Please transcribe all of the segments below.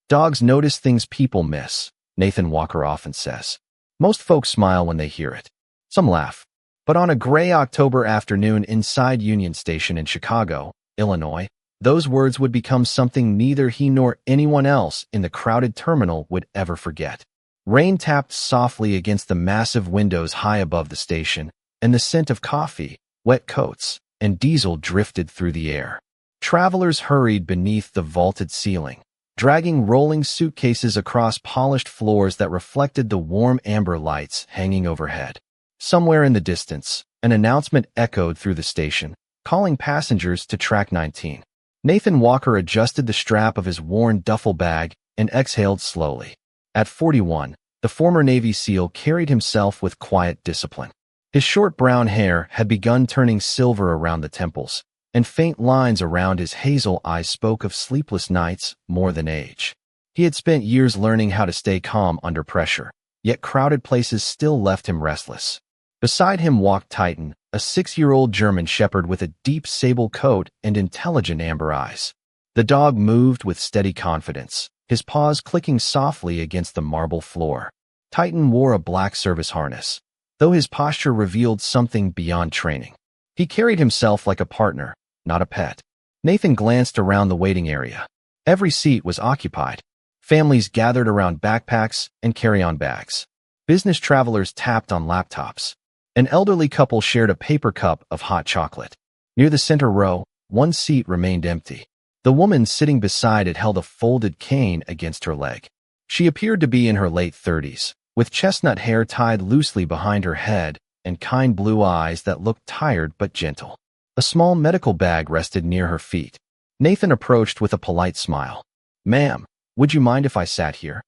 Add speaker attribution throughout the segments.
Speaker 1: Dogs notice things people miss, Nathan Walker often says. Most folks smile when they hear it. Some laugh. But on a gray October afternoon inside Union Station in Chicago, Illinois, those words would become something neither he nor anyone else in the crowded terminal would ever forget. Rain tapped softly against the massive windows high above the station, and the scent of coffee, wet coats, and diesel drifted through the air. Travelers hurried beneath the vaulted ceiling, dragging rolling suitcases across polished floors that reflected the warm amber lights hanging overhead. Somewhere in the distance, an announcement echoed through the station, calling passengers to track 19. Nathan Walker adjusted the strap of his worn duffel bag and exhaled slowly. At 41, the former Navy SEAL carried himself with quiet discipline. His short brown hair had begun turning silver around the temples, and faint lines around his hazel eyes spoke of sleepless nights more than age. He had spent years learning how to stay calm under pressure, yet crowded places still left him restless. Beside him walked Titan, a 6-year-old German shepherd with a deep sable coat and intelligent amber eyes. The dog moved with steady confidence, his paws clicking softly against the marble floor. Titan wore a black service harness, though his posture revealed something beyond training. He carried himself like a partner, not a pet. Nathan glanced around the waiting area. Every seat was occupied. Families gathered around backpacks and carry-on bags. Business travelers tapped on laptops. An elderly couple shared a paper cup of hot chocolate. Near the center row, one seat remained empty. The woman sitting beside it held a folded cane against her leg. She appeared to be in her late 30s, with chestnut hair tied loosely behind her head and kind blue eyes that looked tired but gentle. A small medical bag rested near her feet. Nathan approached with a polite smile. "Ma'am, would you mind if I sat here?"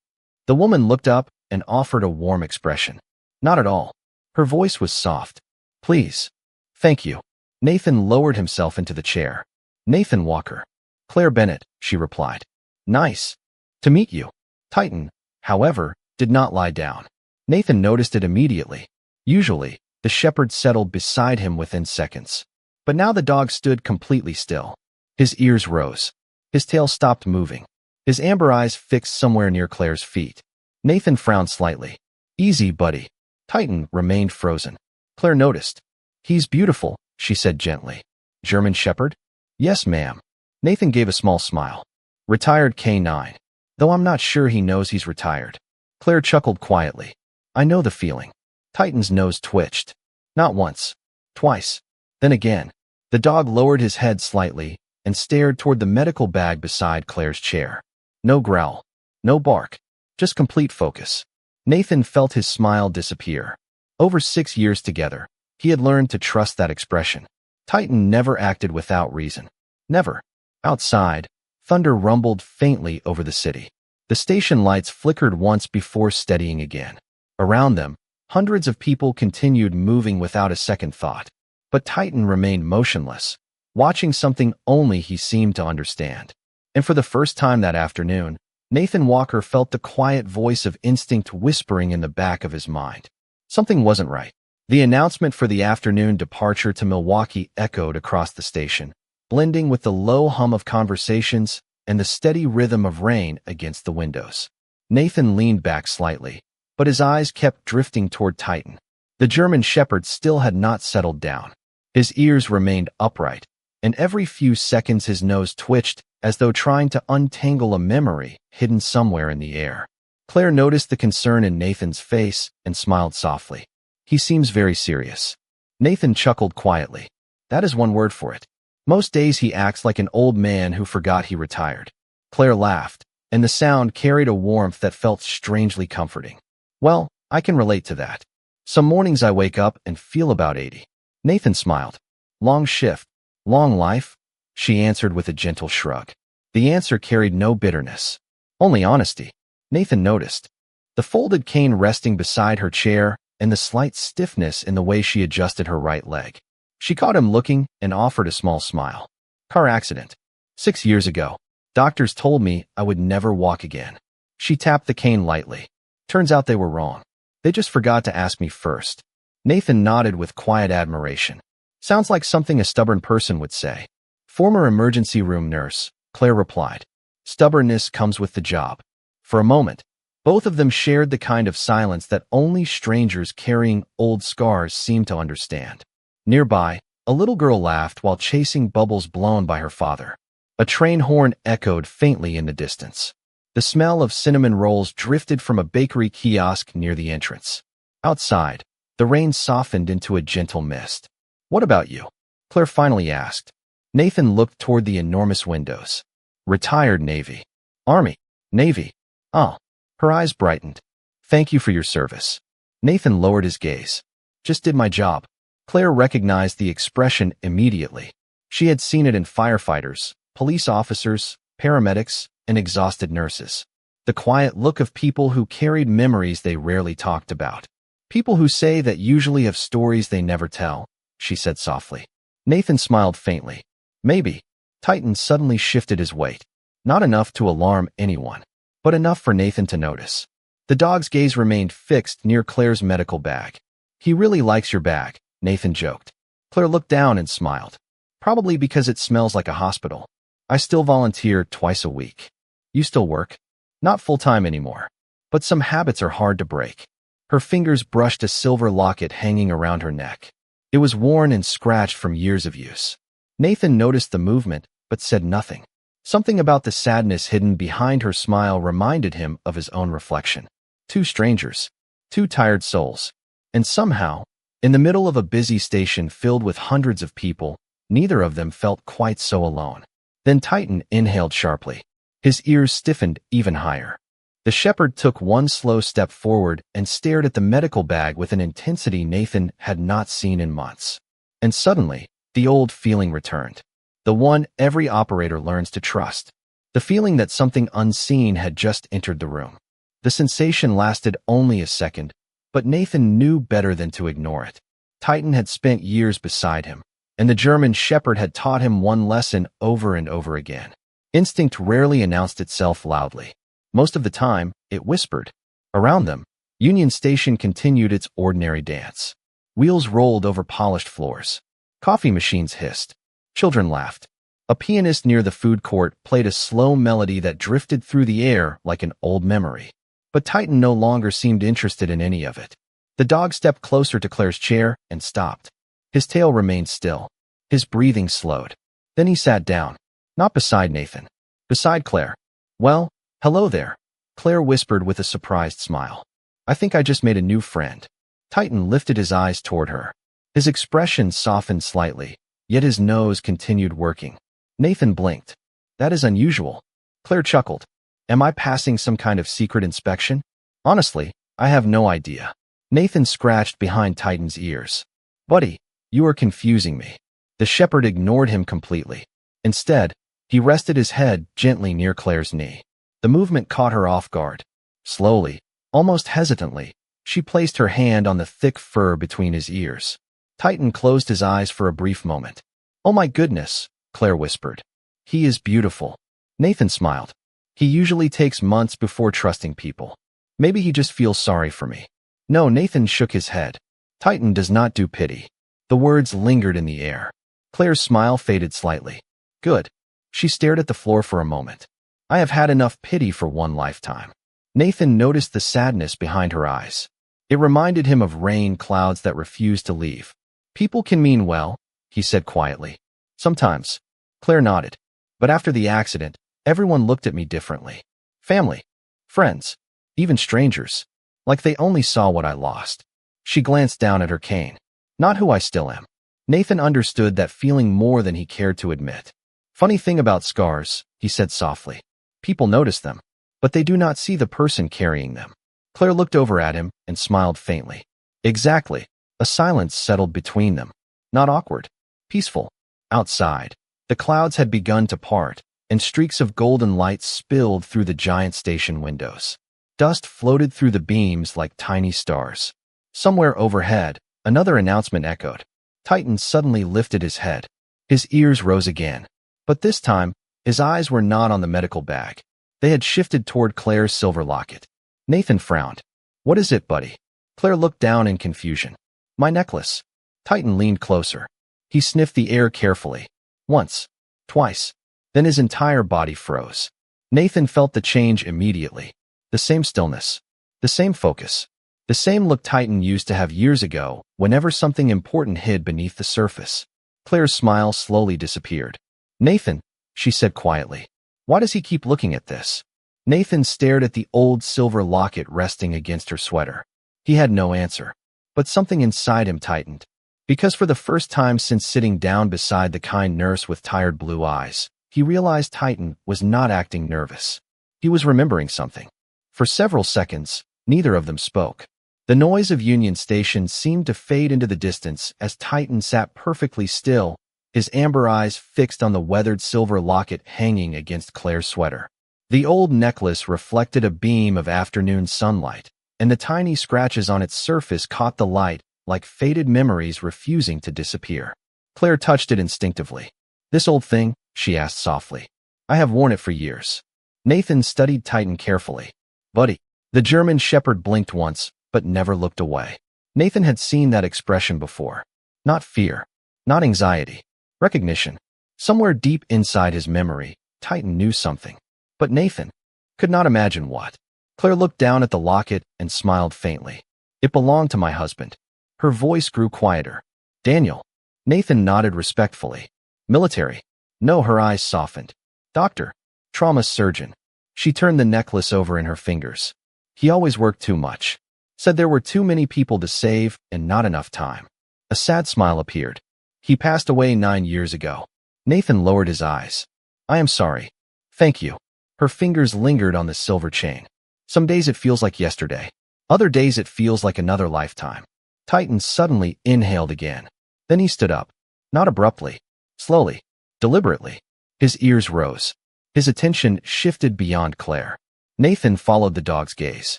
Speaker 1: The woman looked up and offered a warm expression. "Not at all." Her voice was soft. "Please." "Thank you." Nathan lowered himself into the chair. "Nathan Walker." "Claire Bennett," she replied. "Nice to meet you." Titan, however, did not lie down. Nathan noticed it immediately. Usually, the shepherd settled beside him within seconds. But now the dog stood completely still. His ears rose. His tail stopped moving. His amber eyes fixed somewhere near Claire's feet. Nathan frowned slightly. "Easy, buddy." Titan remained frozen. Claire noticed. "He's beautiful," she said gently. "German shepherd?" "Yes, ma'am." Nathan gave a small smile. "Retired K9. Though I'm not sure he knows he's retired." Claire chuckled quietly. "I know the feeling." Titan's nose twitched. Not once. Twice. Then again. The dog lowered his head slightly and stared toward the medical bag beside Claire's chair. No growl. No bark. Just complete focus. Nathan felt his smile disappear. Over 6 years together, he had learned to trust that expression. Titan never acted without reason. Never. Outside, thunder rumbled faintly over the city. The station lights flickered once before steadying again. Around them, hundreds of people continued moving without a second thought. But Titan remained motionless, watching something only he seemed to understand. And for the first time that afternoon, Nathan Walker felt the quiet voice of instinct whispering in the back of his mind. Something wasn't right. The announcement for the afternoon departure to Milwaukee echoed across the station, blending with the low hum of conversations and the steady rhythm of rain against the windows. Nathan leaned back slightly, but his eyes kept drifting toward Titan. The German shepherd still had not settled down. His ears remained upright, and every few seconds his nose twitched as though trying to untangle a memory hidden somewhere in the air. Claire noticed the concern in Nathan's face and smiled softly. "He seems very serious." Nathan chuckled quietly. "That is one word for it. Most days he acts like an old man who forgot he retired." Claire laughed, and the sound carried a warmth that felt strangely comforting. "Well, I can relate to that. Some mornings I wake up and feel about 80. Nathan smiled. "Long shift, long life?" She answered with a gentle shrug. The answer carried no bitterness, only honesty. Nathan noticed the folded cane resting beside her chair and the slight stiffness in the way she adjusted her right leg. She caught him looking and offered a small smile. "Car accident. 6 years ago. Doctors told me I would never walk again." She tapped the cane lightly. "Turns out they were wrong. They just forgot to ask me first." Nathan nodded with quiet admiration. "Sounds like something a stubborn person would say." "Former emergency room nurse," Claire replied. "Stubbornness comes with the job." For a moment, both of them shared the kind of silence that only strangers carrying old scars seem to understand. Nearby, a little girl laughed while chasing bubbles blown by her father. A train horn echoed faintly in the distance. The smell of cinnamon rolls drifted from a bakery kiosk near the entrance. Outside, the rain softened into a gentle mist. "What about you?" Claire finally asked. Nathan looked toward the enormous windows. "Retired Navy. Army. Navy. Oh." Her eyes brightened. "Thank you for your service." Nathan lowered his gaze. "Just did my job." Claire recognized the expression immediately. She had seen it in firefighters, police officers, paramedics, and exhausted nurses. The quiet look of people who carried memories they rarely talked about. "People who say that usually have stories they never tell," she said softly. Nathan smiled faintly. "Maybe." Titan suddenly shifted his weight. Not enough to alarm anyone, but enough for Nathan to notice. The dog's gaze remained fixed near Claire's medical bag. "He really likes your bag," Nathan joked. Claire looked down and smiled. "Probably because it smells like a hospital. I still volunteer twice a week." "You still work?" "Not full-time anymore. But some habits are hard to break." Her fingers brushed a silver locket hanging around her neck. It was worn and scratched from years of use. Nathan noticed the movement, but said nothing. Something about the sadness hidden behind her smile reminded him of his own reflection. Two strangers. Two tired souls. And somehow, in the middle of a busy station filled with hundreds of people, neither of them felt quite so alone. Then Titan inhaled sharply. His ears stiffened even higher. The shepherd took one slow step forward and stared at the medical bag with an intensity Nathan had not seen in months. And suddenly, the old feeling returned. The one every operator learns to trust. The feeling that something unseen had just entered the room. The sensation lasted only a second, but Nathan knew better than to ignore it. Titan had spent years beside him, and the German shepherd had taught him one lesson over and over again. Instinct rarely announced itself loudly. Most of the time, it whispered. Around them, Union Station continued its ordinary dance. Wheels rolled over polished floors. Coffee machines hissed. Children laughed. A pianist near the food court played a slow melody that drifted through the air like an old memory. But Titan no longer seemed interested in any of it. The dog stepped closer to Claire's chair and stopped. His tail remained still. His breathing slowed. Then he sat down. Not beside Nathan. Beside Claire. "Well, hello there," Claire whispered with a surprised smile. "I think I just made a new friend." Titan lifted his eyes toward her. His expression softened slightly, yet his nose continued working. Nathan blinked. "That is unusual." Claire chuckled. "Am I passing some kind of secret inspection?" "Honestly, I have no idea." Nathan scratched behind Titan's ears. "Buddy, you are confusing me." The shepherd ignored him completely. Instead, he rested his head gently near Claire's knee. The movement caught her off guard. Slowly, almost hesitantly, she placed her hand on the thick fur between his ears. Titan closed his eyes for a brief moment. "Oh my goodness," Claire whispered. "He is beautiful." Nathan smiled. "He usually takes months before trusting people. Maybe he just feels sorry for me." "No," Nathan shook his head. "Titan does not do pity." The words lingered in the air. Claire's smile faded slightly. "Good." She stared at the floor for a moment. "I have had enough pity for one lifetime." Nathan noticed the sadness behind her eyes. It reminded him of rain clouds that refused to leave. "People can mean well," he said quietly. "Sometimes." Claire nodded. "But after the accident, everyone looked at me differently. Family, friends, even strangers. Like they only saw what I lost." She glanced down at her cane. "Not who I still am." Nathan understood that feeling more than he cared to admit. "Funny thing about scars," he said softly. "People notice them, but they do not see the person carrying them." Claire looked over at him and smiled faintly. "Exactly." A silence settled between them. Not awkward. Peaceful. Outside, the clouds had begun to part, and streaks of golden light spilled through the giant station windows. Dust floated through the beams like tiny stars. Somewhere overhead, another announcement echoed. Titan suddenly lifted his head. His ears rose again. But this time, his eyes were not on the medical bag. They had shifted toward Claire's silver locket. Nathan frowned. "What is it, buddy?" Claire looked down in confusion. "My necklace." Titan leaned closer. He sniffed the air carefully. Once. Twice. Then his entire body froze. Nathan felt the change immediately. The same stillness. The same focus. The same look Titan used to have years ago whenever something important hid beneath the surface. Claire's smile slowly disappeared. "Nathan," she said quietly. "Why does he keep looking at this?" Nathan stared at the old silver locket resting against her sweater. He had no answer, but something inside him tightened. Because for the first time since sitting down beside the kind nurse with tired blue eyes, he realized Titan was not acting nervous. He was remembering something. For several seconds, neither of them spoke. The noise of Union Station seemed to fade into the distance as Titan sat perfectly still, his amber eyes fixed on the weathered silver locket hanging against Claire's sweater. The old necklace reflected a beam of afternoon sunlight, and the tiny scratches on its surface caught the light like faded memories refusing to disappear. Claire touched it instinctively. "This old thing?" she asked softly. "I have worn it for years." Nathan studied Titan carefully. "Buddy." The German shepherd blinked once, but never looked away. Nathan had seen that expression before. Not fear, not anxiety, recognition. Somewhere deep inside his memory, Titan knew something. But Nathan could not imagine what. Claire looked down at the locket and smiled faintly. "It belonged to my husband." Her voice grew quieter. "Daniel." Nathan nodded respectfully. "Military." "No," her eyes softened. "Doctor." "Trauma surgeon." She turned the necklace over in her fingers. "He always worked too much. Said there were too many people to save and not enough time." A sad smile appeared. "He passed away 9 years ago." Nathan lowered his eyes. "I am sorry." "Thank you." Her fingers lingered on the silver chain. "Some days it feels like yesterday. Other days it feels like another lifetime." Titan suddenly inhaled again. Then he stood up. Not abruptly. Slowly. Deliberately. His ears rose. His attention shifted beyond Claire. Nathan followed the dog's gaze.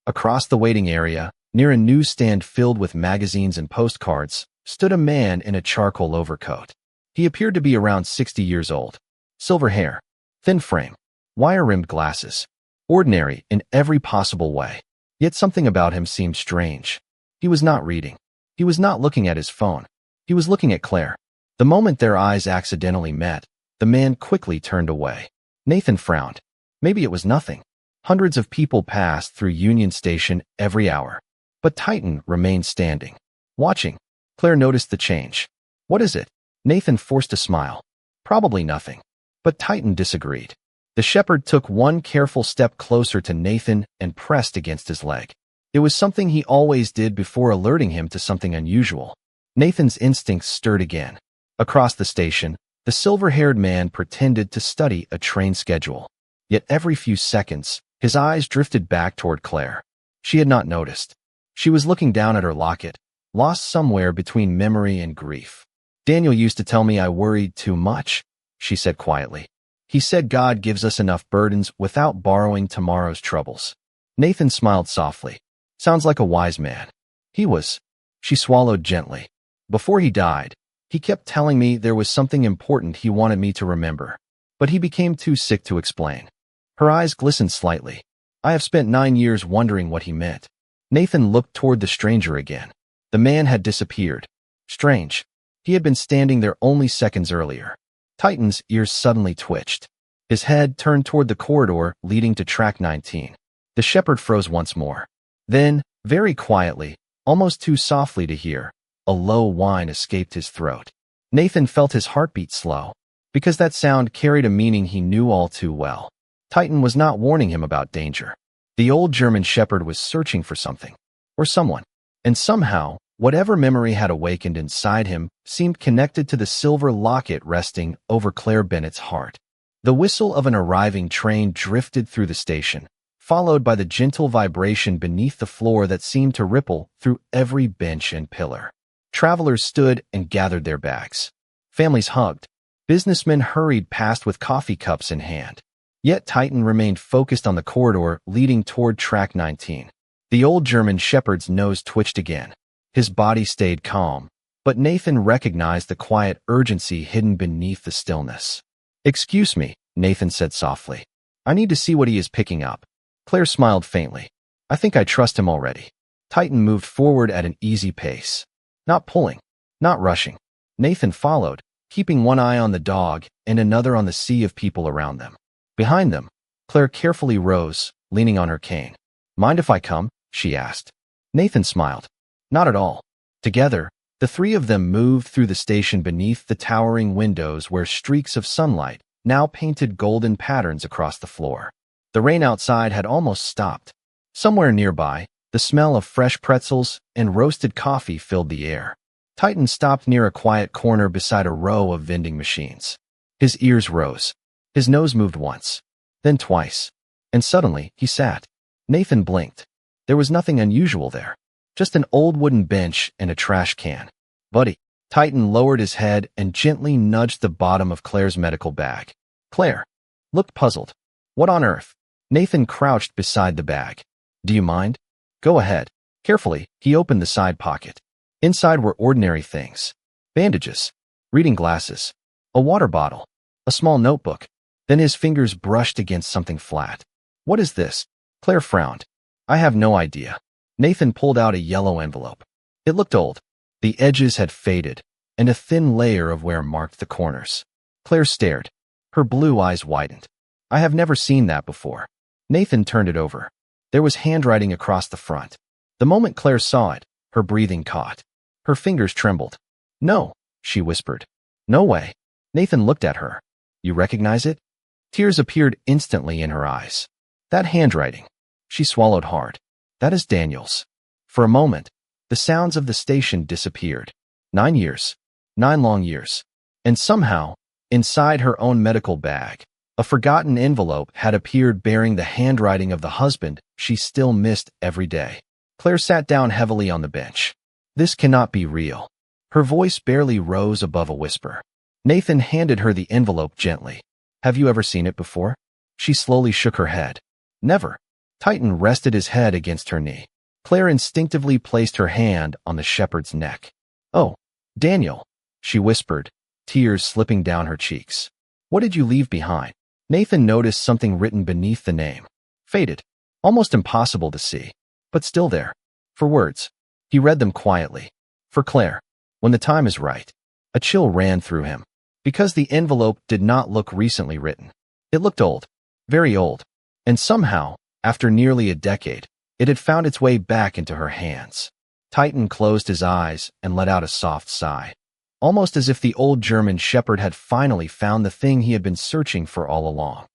Speaker 1: Across the waiting area, near a newsstand filled with magazines and postcards, stood a man in a charcoal overcoat. He appeared to be around 60 years old. Silver hair. Thin frame. Wire-rimmed glasses. Ordinary in every possible way. Yet something about him seemed strange. He was not reading. He was not looking at his phone. He was looking at Claire. The moment their eyes accidentally met, the man quickly turned away. Nathan frowned. Maybe it was nothing. Hundreds of people passed through Union Station every hour. But Titan remained standing. Watching. Claire noticed the change. "What is it?" Nathan forced a smile. "Probably nothing." But Titan disagreed. The shepherd took one careful step closer to Nathan and pressed against his leg. It was something he always did before alerting him to something unusual. Nathan's instincts stirred again. Across the station, the silver-haired man pretended to study a train schedule. Yet every few seconds, his eyes drifted back toward Claire. She had not noticed. She was looking down at her locket, lost somewhere between memory and grief. "Daniel used to tell me I worried too much," she said quietly. "He said God gives us enough burdens without borrowing tomorrow's troubles." Nathan smiled softly. "Sounds like a wise man." "He was." She swallowed gently. "Before he died, he kept telling me there was something important he wanted me to remember. But he became too sick to explain." Her eyes glistened slightly. "I have spent 9 years wondering what he meant." Nathan looked toward the stranger again. The man had disappeared. Strange. He had been standing there only seconds earlier. Titan's ears suddenly twitched. His head turned toward the corridor leading to track 19. The shepherd froze once more. Then, very quietly, almost too softly to hear, a low whine escaped his throat. Nathan felt his heartbeat slow, because that sound carried a meaning he knew all too well. Titan was not warning him about danger. The old German shepherd was searching for something, or someone. And somehow, whatever memory had awakened inside him seemed connected to the silver locket resting over Claire Bennett's heart. The whistle of an arriving train drifted through the station, followed by the gentle vibration beneath the floor that seemed to ripple through every bench and pillar. Travelers stood and gathered their bags. Families hugged. Businessmen hurried past with coffee cups in hand. Yet Titan remained focused on the corridor leading toward track 19. The old German shepherd's nose twitched again. His body stayed calm, but Nathan recognized the quiet urgency hidden beneath the stillness. "Excuse me," Nathan said softly. "I need to see what he is picking up." Claire smiled faintly. "I think I trust him already." Titan moved forward at an easy pace. Not pulling, not rushing. Nathan followed, keeping one eye on the dog and another on the sea of people around them. Behind them, Claire carefully rose, leaning on her cane. Mind if I come? She asked. Nathan smiled. Not at all. Together, the three of them moved through the station beneath the towering windows where streaks of sunlight now painted golden patterns across the floor. The rain outside had almost stopped. Somewhere nearby, the smell of fresh pretzels and roasted coffee filled the air. Titan stopped near a quiet corner beside a row of vending machines. His ears rose. His nose moved once, then twice, and suddenly he sat. Nathan blinked. There was nothing unusual there. Just an old wooden bench and a trash can. Buddy. Titan lowered his head and gently nudged the bottom of Claire's medical bag. Claire looked puzzled. What on earth? Nathan crouched beside the bag. Do you mind? Go ahead. Carefully, he opened the side pocket. Inside were ordinary things. Bandages, reading glasses, a water bottle, a small notebook. Then his fingers brushed against something flat. What is this? Claire frowned. I have no idea. Nathan pulled out a yellow envelope. It looked old. The edges had faded, and a thin layer of wear marked the corners. Claire stared. Her blue eyes widened. I have never seen that before. Nathan turned it over. There was handwriting across the front. The moment Claire saw it, her breathing caught. Her fingers trembled. No, she whispered. No way. Nathan looked at her. You recognize it? Tears appeared instantly in her eyes. That handwriting. She swallowed hard. That is Daniel's. For a moment, the sounds of the station disappeared. 9 years. 9 long years. And somehow, inside her own medical bag, a forgotten envelope had appeared bearing the handwriting of the husband she still missed every day. Claire sat down heavily on the bench. This cannot be real. Her voice barely rose above a whisper. Nathan handed her the envelope gently. Have you ever seen it before? She slowly shook her head. Never. Titan rested his head against her knee. Claire instinctively placed her hand on the shepherd's neck. Oh, Daniel, she whispered, tears slipping down her cheeks. What did you leave behind? Nathan noticed something written beneath the name. Faded. Almost impossible to see, but still there. For words. He read them quietly. For Claire. When the time is right. A chill ran through him. Because the envelope did not look recently written. It looked old. Very old. And somehow, after nearly a decade, it had found its way back into her hands. Titan closed his eyes and let out a soft sigh. Almost as if the old German shepherd had finally found the thing he had been searching for all along.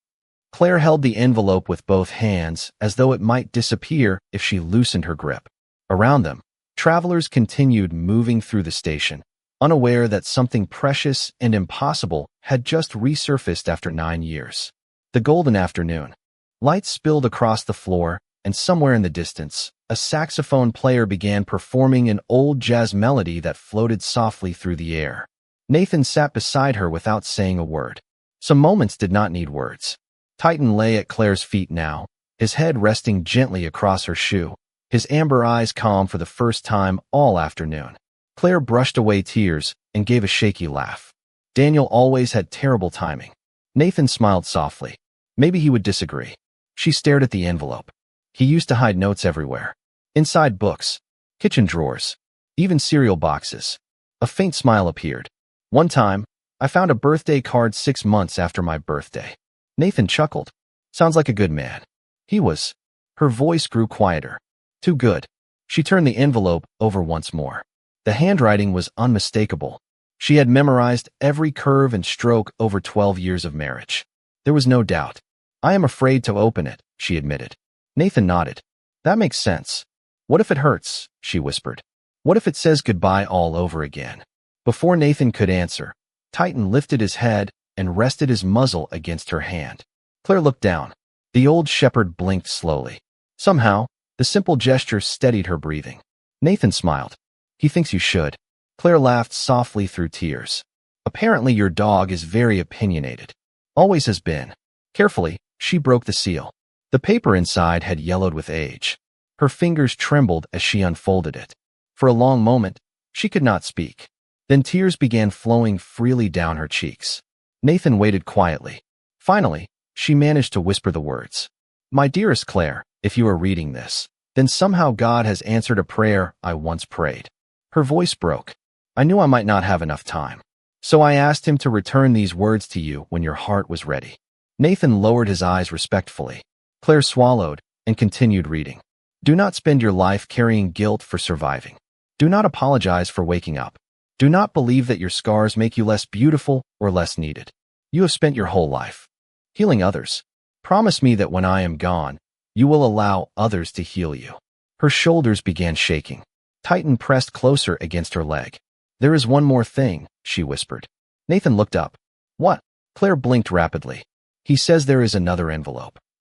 Speaker 1: Claire held the envelope with both hands as though it might disappear if she loosened her grip. Around them, travelers continued moving through the station, unaware that something precious and impossible had just resurfaced after 9 years. The golden afternoon. Lights spilled across the floor, and somewhere in the distance, a saxophone player began performing an old jazz melody that floated softly through the air. Nathan sat beside her without saying a word. Some moments did not need words. Titan lay at Claire's feet now, his head resting gently across her shoe, his amber eyes calm for the first time all afternoon. Claire brushed away tears and gave a shaky laugh. Daniel always had terrible timing. Nathan smiled softly. Maybe he would disagree. She stared at the envelope. He used to hide notes everywhere. Inside books, kitchen drawers, even cereal boxes. A faint smile appeared. One time, I found a birthday card 6 months after my birthday. Nathan chuckled. Sounds like a good man. He was. Her voice grew quieter. Too good. She turned the envelope over once more. The handwriting was unmistakable. She had memorized every curve and stroke over 12 years of marriage. There was no doubt. I am afraid to open it, she admitted. Nathan nodded. That makes sense. What if it hurts? She whispered. What if it says goodbye all over again? Before Nathan could answer, Titan lifted his head and rested his muzzle against her hand. Claire looked down. The old shepherd blinked slowly. Somehow, the simple gesture steadied her breathing. Nathan smiled. He thinks you should. Claire laughed softly through tears. Apparently your dog is very opinionated. Always has been. Carefully, she broke the seal. The paper inside had yellowed with age. Her fingers trembled as she unfolded it. For a long moment, she could not speak. Then tears began flowing freely down her cheeks. Nathan waited quietly. Finally, she managed to whisper the words. My dearest Claire, if you are reading this, then somehow God has answered a prayer I once prayed. Her voice broke. I knew I might not have enough time. So I asked him to return these words to you when your heart was ready. Nathan lowered his eyes respectfully. Claire swallowed and continued reading. Do not spend your life carrying guilt for surviving. Do not apologize for waking up. Do not believe that your scars make you less beautiful or less needed. You have spent your whole life healing others. Promise me that when I am gone, you will allow others to heal you. Her shoulders began shaking. Titan pressed closer against her leg. There is one more thing, she whispered. Nathan looked up. What? Claire blinked rapidly. He says there is another envelope.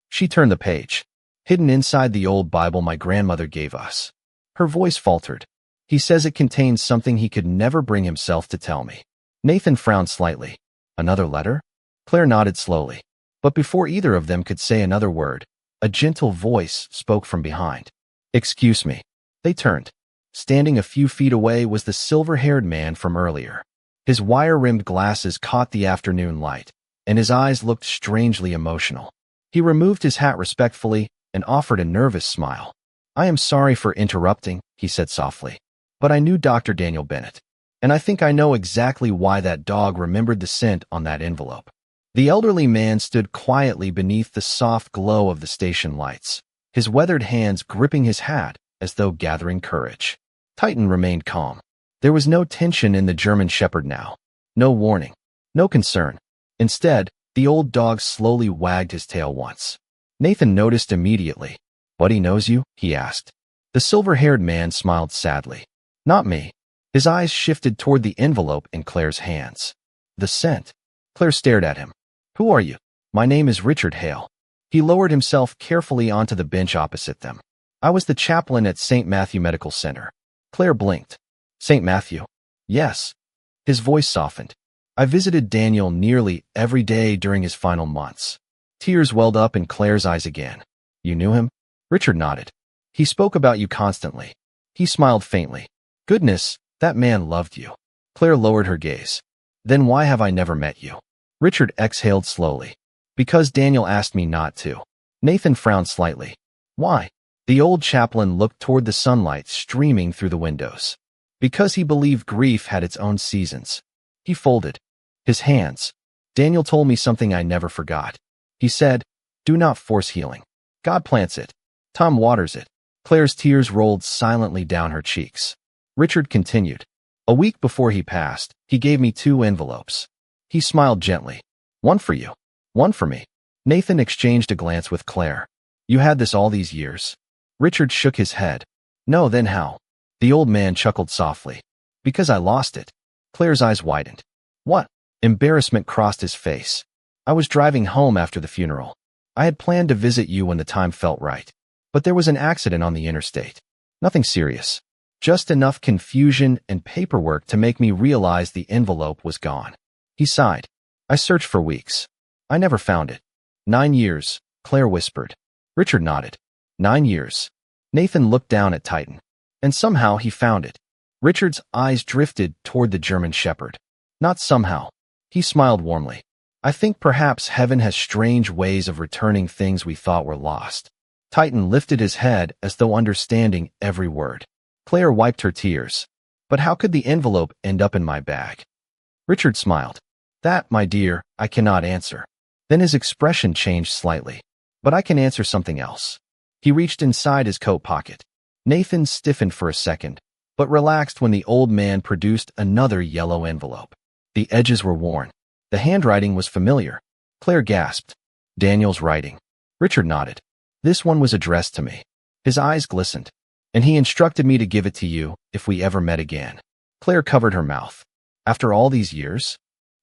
Speaker 1: She turned the page. Hidden inside the old Bible my grandmother gave us. Her voice faltered. He says it contains something he could never bring himself to tell me. Nathan frowned slightly. Another letter? Claire nodded slowly. But before either of them could say another word, a gentle voice spoke from behind. Excuse me. They turned. Standing a few feet away was the silver-haired man from earlier. His wire-rimmed glasses caught the afternoon light, and his eyes looked strangely emotional. He removed his hat respectfully and offered a nervous smile. I am sorry for interrupting, he said softly, but I knew Dr. Daniel Bennett, and I think I know exactly why that dog remembered the scent on that envelope. The elderly man stood quietly beneath the soft glow of the station lights, his weathered hands gripping his hat as though gathering courage. Titan remained calm. There was no tension in the German Shepherd now. No warning. No concern. Instead, the old dog slowly wagged his tail once. Nathan noticed immediately. Buddy knows you? He asked. The silver-haired man smiled sadly. Not me. His eyes shifted toward the envelope in Claire's hands. The scent. Claire stared at him. Who are you? My name is Richard Hale. He lowered himself carefully onto the bench opposite them. I was the chaplain at St. Matthew Medical Center. Claire blinked. St. Matthew? Yes. His voice softened. I visited Daniel nearly every day during his final months. Tears welled up in Claire's eyes again. You knew him? Richard nodded. He spoke about you constantly. He smiled faintly. Goodness, that man loved you. Claire lowered her gaze. Then why have I never met you? Richard exhaled slowly. Because Daniel asked me not to. Nathan frowned slightly. Why? The old chaplain looked toward the sunlight streaming through the windows. Because he believed grief had its own seasons. He folded his hands. Daniel told me something I never forgot. He said, do not force healing. God plants it. Tom waters it. Claire's tears rolled silently down her cheeks. Richard continued. A week before he passed, he gave me 2 envelopes. He smiled gently. One for you. One for me. Nathan exchanged a glance with Claire. You had this all these years? Richard shook his head. No, then how? The old man chuckled softly. Because I lost it. Claire's eyes widened. What? Embarrassment crossed his face. I was driving home after the funeral. I had planned to visit you when the time felt right. But there was an accident on the interstate. Nothing serious. Just enough confusion and paperwork to make me realize the envelope was gone. He sighed. I searched for weeks. I never found it. 9 years, Claire whispered. Richard nodded. 9 years. Nathan looked down at Titan. And somehow he found it. Richard's eyes drifted toward the German Shepherd. Not somehow. He smiled warmly. I think perhaps heaven has strange ways of returning things we thought were lost. Titan lifted his head as though understanding every word. Claire wiped her tears. But how could the envelope end up in my bag? Richard smiled. That, my dear, I cannot answer. Then his expression changed slightly. But I can answer something else. He reached inside his coat pocket. Nathan stiffened for a second, but relaxed when the old man produced another yellow envelope. The edges were worn. The handwriting was familiar. Claire gasped. Daniel's writing. Richard nodded. This one was addressed to me. His eyes glistened. And he instructed me to give it to you if we ever met again. Claire covered her mouth. After all these years?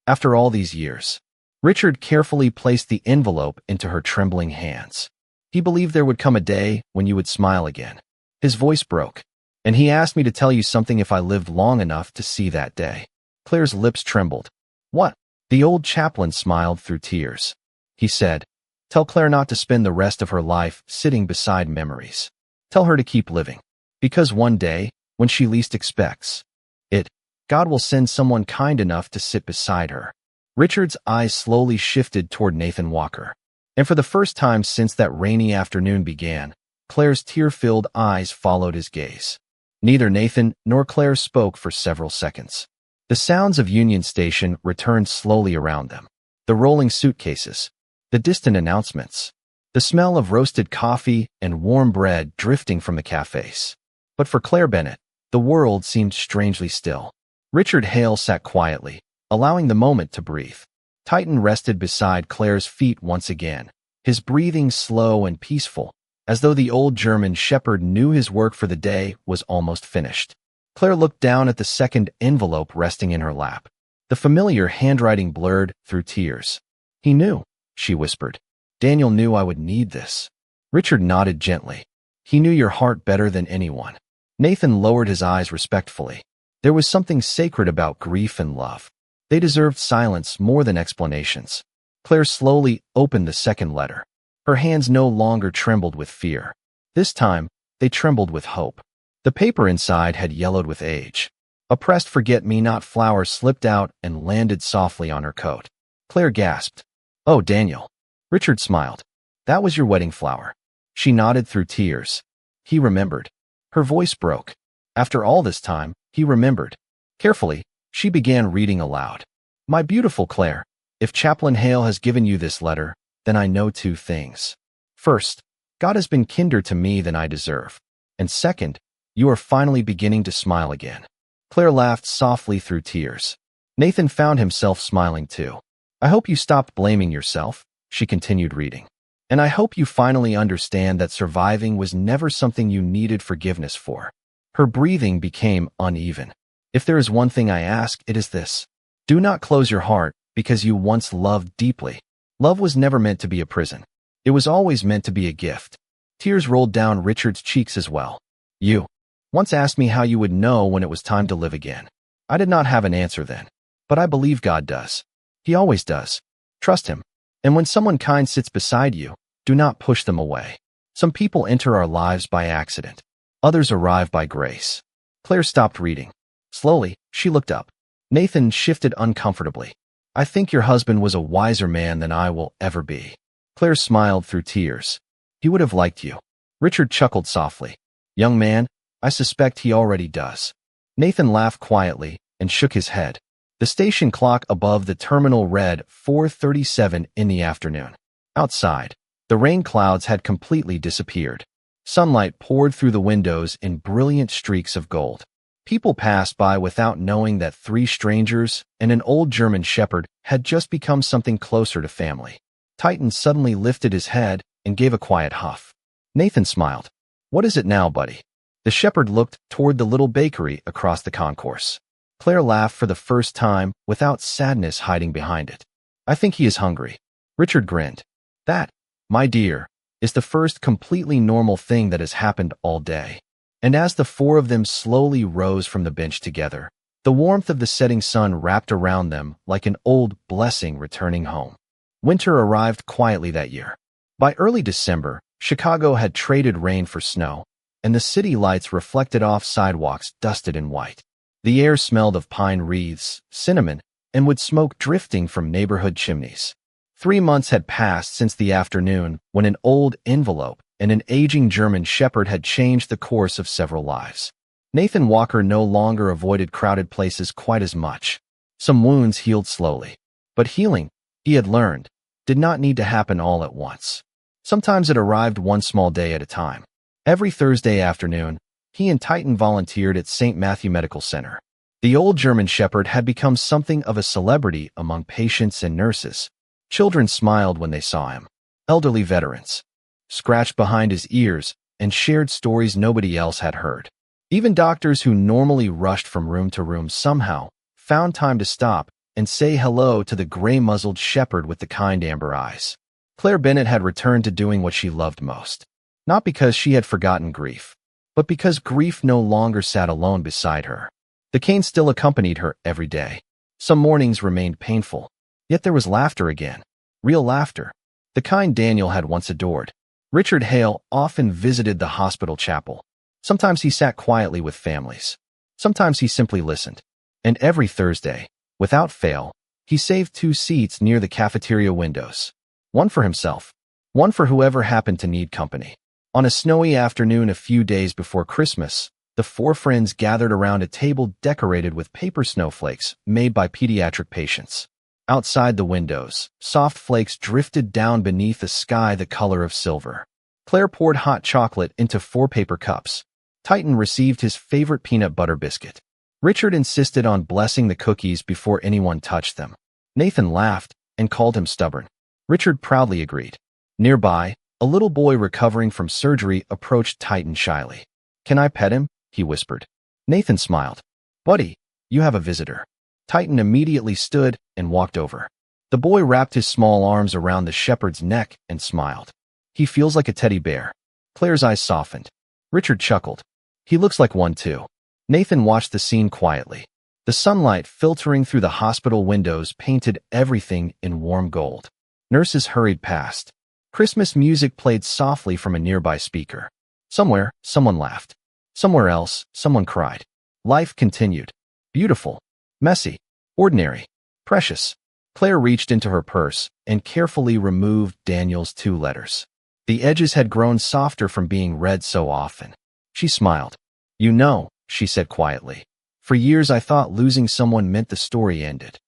Speaker 1: After all these years. Richard carefully placed the envelope into her trembling hands. He believed there would come a day when you would smile again. His voice broke. And he asked me to tell you something if I lived long enough to see that day. Claire's lips trembled. What? The old chaplain smiled through tears. He said, tell Claire not to spend the rest of her life sitting beside memories. Tell her to keep living. Because one day, when she least expects it, God will send someone kind enough to sit beside her. Richard's eyes slowly shifted toward Nathan Walker. And for the first time since that rainy afternoon began, Claire's tear-filled eyes followed his gaze. Neither Nathan nor Claire spoke for several seconds. The sounds of Union Station returned slowly around them. The rolling suitcases, the the distant announcements, the smell of roasted coffee and warm bread drifting from the cafes. But for Claire Bennett, the world seemed strangely still. Richard Hale sat quietly, allowing the moment to breathe. Titan rested beside Claire's feet once again, his breathing slow and peaceful, as though the old German shepherd knew his work for the day was almost finished. Claire looked down at the second envelope resting in her lap. The familiar handwriting blurred through tears. "He knew," she whispered. "Daniel knew I would need this." Richard nodded gently. "He knew your heart better than anyone." Nathan lowered his eyes respectfully. There was something sacred about grief and love. They deserved silence more than explanations. Claire slowly opened the second letter. Her hands no longer trembled with fear. This time, they trembled with hope. The paper inside had yellowed with age. A pressed forget-me-not flower slipped out and landed softly on her coat. Claire gasped. "Oh, Daniel." Richard smiled. "That was your wedding flower." She nodded through tears. He remembered. Her voice broke. After all this time, he remembered. Carefully, she began reading aloud. "My beautiful Claire, if Chaplain Hale has given you this letter, then I know two things. First, God has been kinder to me than I deserve. And second, you are finally beginning to smile again." Claire laughed softly through tears. Nathan found himself smiling too. "I hope you stopped blaming yourself," she continued reading. "And I hope you finally understand that surviving was never something you needed forgiveness for." Her breathing became uneven. "If there is one thing I ask, it is this. Do not close your heart because you once loved deeply. Love was never meant to be a prison. It was always meant to be a gift." Tears rolled down Richard's cheeks as well. "You once asked me how you would know when it was time to live again. I did not have an answer then. But I believe God does. He always does. Trust Him. And when someone kind sits beside you, do not push them away. Some people enter our lives by accident. Others arrive by grace." Claire stopped reading. Slowly, she looked up. Nathan shifted uncomfortably. "I think your husband was a wiser man than I will ever be." Claire smiled through tears. "He would have liked you." Richard chuckled softly. "Young man, I suspect he already does." Nathan laughed quietly and shook his head. The station clock above the terminal read 4:37 in the afternoon. Outside, the rain clouds had completely disappeared. Sunlight poured through the windows in brilliant streaks of gold. People passed by without knowing that three strangers and an old German shepherd had just become something closer to family. Titan suddenly lifted his head and gave a quiet huff. Nathan smiled. "What is it now, buddy?" The shepherd looked toward the little bakery across the concourse. Claire laughed for the first time without sadness hiding behind it. "I think he is hungry." Richard grinned. "That, my dear, is the first completely normal thing that has happened all day." And as the four of them slowly rose from the bench together, the warmth of the setting sun wrapped around them like an old blessing returning home. Winter arrived quietly that year. By early December, Chicago had traded rain for snow, and the city lights reflected off sidewalks dusted in white. The air smelled of pine wreaths, cinnamon, and wood smoke drifting from neighborhood chimneys. 3 months had passed since the afternoon when an old envelope and an aging German shepherd had changed the course of several lives. Nathan Walker no longer avoided crowded places quite as much. Some wounds healed slowly. But healing, he had learned, did not need to happen all at once. Sometimes it arrived one small day at a time. Every Thursday afternoon, he and Titan volunteered at St. Matthew Medical Center. The old German shepherd had become something of a celebrity among patients and nurses. Children smiled when they saw him. Elderly veterans scratched behind his ears and shared stories nobody else had heard. Even doctors who normally rushed from room to room somehow found time to stop and say hello to the gray-muzzled shepherd with the kind amber eyes. Claire Bennett had returned to doing what she loved most. Not because she had forgotten grief, but because grief no longer sat alone beside her. The cane still accompanied her every day. Some mornings remained painful, yet there was laughter again. Real laughter. The kind Daniel had once adored. Richard Hale often visited the hospital chapel. Sometimes he sat quietly with families. Sometimes he simply listened. And every Thursday, without fail, he saved 2 seats near the cafeteria windows. One for himself, one for whoever happened to need company. On a snowy afternoon a few days before Christmas, the 4 friends gathered around a table decorated with paper snowflakes made by pediatric patients. Outside the windows, soft flakes drifted down beneath a sky the color of silver. Claire poured hot chocolate into 4 paper cups. Titan received his favorite peanut butter biscuit. Richard insisted on blessing the cookies before anyone touched them. Nathan laughed and called him stubborn. Richard proudly agreed. Nearby, a little boy recovering from surgery approached Titan shyly. "Can I pet him?" he whispered. Nathan smiled. "Buddy, you have a visitor." Titan immediately stood and walked over. The boy wrapped his small arms around the shepherd's neck and smiled. "He feels like a teddy bear." Claire's eyes softened. Richard chuckled. "He looks like one too." Nathan watched the scene quietly. The sunlight filtering through the hospital windows painted everything in warm gold. Nurses hurried past. Christmas music played softly from a nearby speaker. Somewhere, someone laughed. Somewhere else, someone cried. Life continued. Beautiful. Messy. Ordinary. Precious. Claire reached into her purse and carefully removed Daniel's 2 letters. The edges had grown softer from being read so often. She smiled. "You know," she said quietly, "for years I thought losing someone meant the story ended."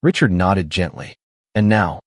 Speaker 1: Richard nodded gently. "And now?"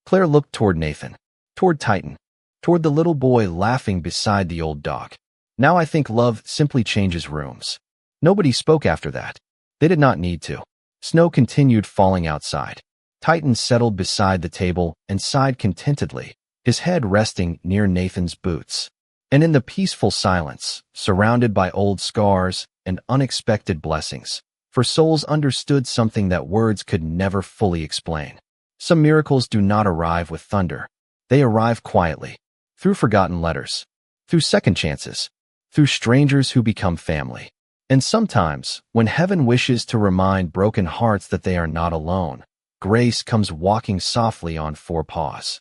Speaker 1: Claire looked toward Nathan, toward Titan, toward the little boy laughing beside the old dog. "Now I think love simply changes rooms." Nobody spoke after that. They did not need to. Snow continued falling outside. Titan settled beside the table and sighed contentedly, his head resting near Nathan's boots. And in the peaceful silence, surrounded by old scars and unexpected blessings, for souls understood something that words could never fully explain. Some miracles do not arrive with thunder. They arrive quietly, through forgotten letters, through second chances, through strangers who become family. And sometimes, when heaven wishes to remind broken hearts that they are not alone, grace comes walking softly on 4 paws.